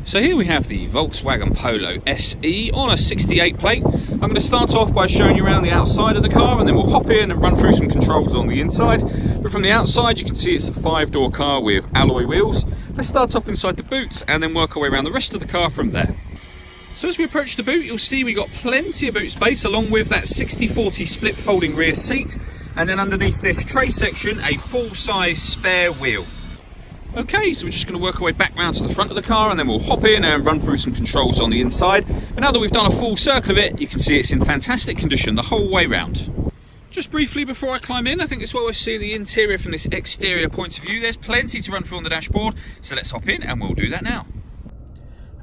So here we have the Volkswagen Polo SE on a 68 plate. I'm going to start off by showing you around the outside of the car, and then we'll hop in and run through some controls on the inside. But from the outside you can see it's a 5-door car with alloy wheels. Let's start off inside the boot and then work our way around the rest of the car from there. So as we approach the boot, you'll see we've got plenty of boot space along with that 60/40 split folding rear seat, and then underneath this tray section a full-size spare wheel. Okay, so we're just going to work our way back round to the front of the car and then we'll hop in and run through some controls on the inside. But now that we've done a full circle of it, you can see it's in fantastic condition the whole way round. Just briefly before I climb in, I think it's what we're seeing the interior from this exterior point of view. There's plenty to run through on the dashboard, so let's hop in and we'll do that now.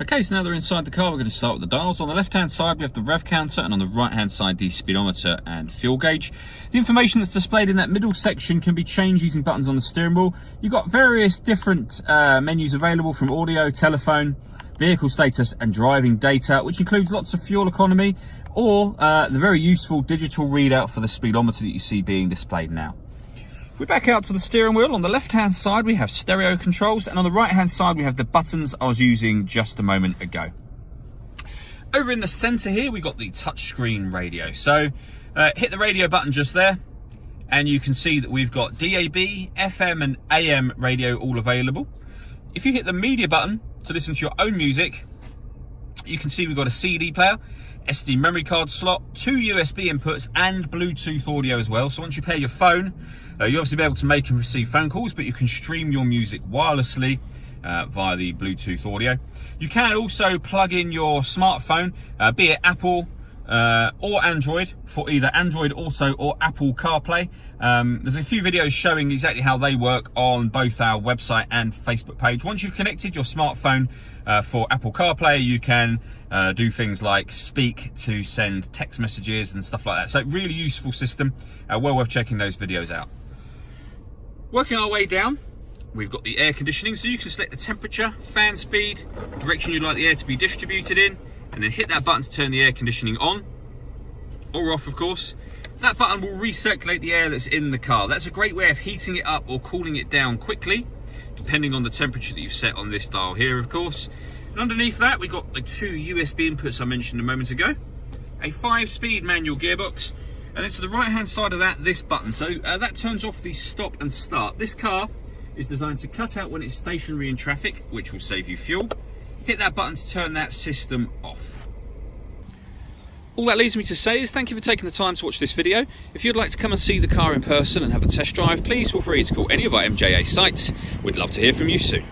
Okay, so now they're inside the car, we're going to start with the dials. On the left-hand side, we have the rev counter, and on the right-hand side, the speedometer and fuel gauge. The information that's displayed in that middle section can be changed using buttons on the steering wheel. You've got various different menus available, from audio, telephone, vehicle status, and driving data, which includes lots of fuel economy, or the very useful digital readout for the speedometer that you see being displayed now. If we back out to the steering wheel, on the left-hand side we have stereo controls, and on the right-hand side we have the buttons I was using just a moment ago. Over in the centre here we've got the touchscreen radio. So hit the radio button just there, and you can see that we've got DAB, FM and AM radio all available. If you hit the media button to listen to your own music, you can see we've got a CD player, SD memory card slot, 2 USB inputs and Bluetooth audio as well. So once you pair your phone, you'll obviously be able to make and receive phone calls, but you can stream your music wirelessly via the Bluetooth audio. You can also plug in your smartphone, be it Apple or Android, for either Android Auto or Apple CarPlay. There's a few videos showing exactly how they work on both our website and Facebook page. Once you've connected your smartphone for Apple CarPlay, you can do things like speak to send text messages and stuff like that. So really useful system, well worth checking those videos out. Working our way down, we've got the air conditioning, so you can select the temperature, fan speed, direction you'd like the air to be distributed in, and then hit that button to turn the air conditioning on or off, of course. That button will recirculate the air that's in the car. That's a great way of heating it up or cooling it down quickly, depending on the temperature that you've set on this dial here, of course. And underneath that, we've got the 2 USB inputs I mentioned a moment ago, a 5-speed manual gearbox, and then to the right-hand side of that, this button. So that turns off the stop and start. This car is designed to cut out when it's stationary in traffic, which will save you fuel. Hit that button to turn that system off. All that leaves me to say is thank you for taking the time to watch this video. If you'd like to come and see the car in person and have a test drive, please feel free to call any of our MJA sites. We'd love to hear from you soon.